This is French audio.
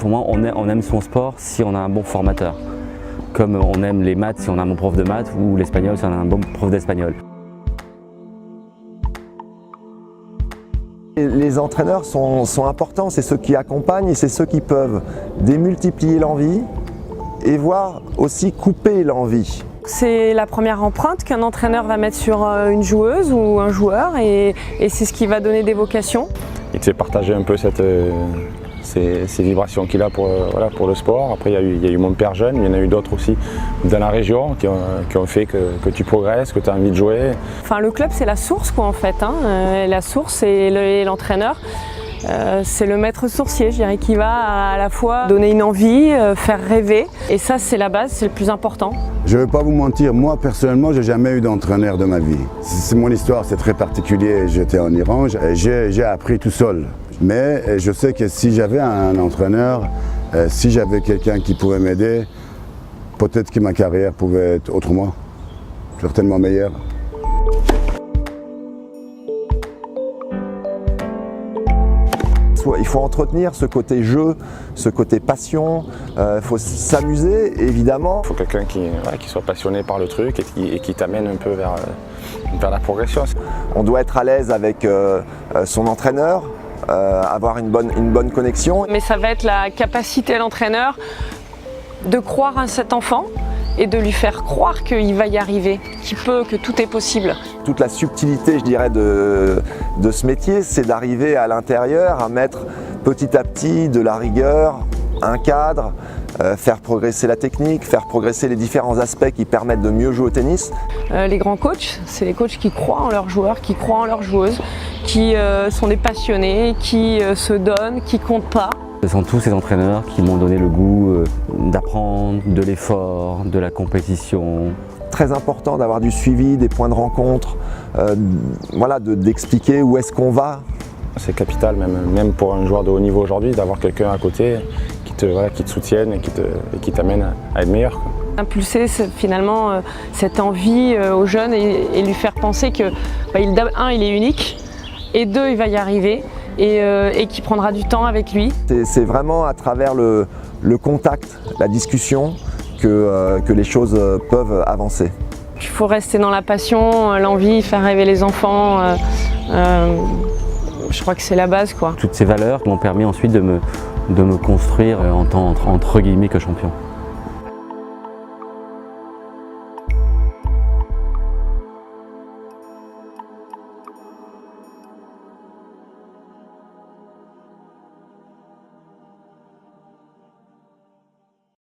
Pour moi, on aime son sport si on a un bon formateur. Comme on aime les maths si on a un bon prof de maths ou l'espagnol si on a un bon prof d'espagnol. Les entraîneurs sont importants, c'est ceux qui accompagnent et c'est ceux qui peuvent démultiplier l'envie et voire aussi couper l'envie. C'est la première empreinte qu'un entraîneur va mettre sur une joueuse ou un joueur et c'est ce qui va donner des vocations. Il te fait partager un peu ces vibrations qu'il a pour le sport. Après il y a eu mon père jeune, il y en a eu d'autres aussi dans la région qui ont fait que tu progresses, que tu as envie de jouer. Enfin, le club c'est la source quoi en fait, hein. La source et l'entraîneur. C'est le maître sourcier, je dirais, qui va à la fois donner une envie, faire rêver. Et ça, c'est la base, c'est le plus important. Je ne vais pas vous mentir, moi personnellement, j'ai jamais eu d'entraîneur de ma vie. C'est mon histoire, c'est très particulier. J'étais en Iran, j'ai appris tout seul. Mais je sais que si j'avais un entraîneur, si j'avais quelqu'un qui pouvait m'aider, peut-être que ma carrière pouvait être autrement, certainement meilleure. Il faut entretenir ce côté jeu, ce côté passion, il faut s'amuser évidemment. Il faut quelqu'un qui soit passionné par le truc et qui t'amène un peu vers la progression. On doit être à l'aise avec son entraîneur, avoir une bonne connexion. Mais ça va être la capacité à l'entraîneur de croire à cet enfant et de lui faire croire qu'il va y arriver, que tout est possible. Toute la subtilité, je dirais, de ce métier, c'est d'arriver à l'intérieur à mettre petit à petit de la rigueur, un cadre, faire progresser la technique, faire progresser les différents aspects qui permettent de mieux jouer au tennis. Les grands coachs, c'est les coachs qui croient en leurs joueurs, qui croient en leurs joueuses, qui sont des passionnés, qui se donnent, qui ne comptent pas. Ce sont tous ces entraîneurs qui m'ont donné le goût d'apprendre, de l'effort, de la compétition. Très important d'avoir du suivi, des points de rencontre, d'expliquer où est-ce qu'on va. C'est capital, même pour un joueur de haut niveau aujourd'hui, d'avoir quelqu'un à côté qui te soutienne et qui t'amène à être meilleur. Impulser finalement cette envie aux jeunes et lui faire penser que il est unique et deux, il va y arriver. Et qui prendra du temps avec lui. C'est vraiment à travers le contact, la discussion que les choses peuvent avancer. Il faut rester dans la passion, l'envie, faire rêver les enfants. Je crois que c'est la base, quoi. Toutes ces valeurs m'ont permis ensuite de me construire en tant entre guillemets que champion.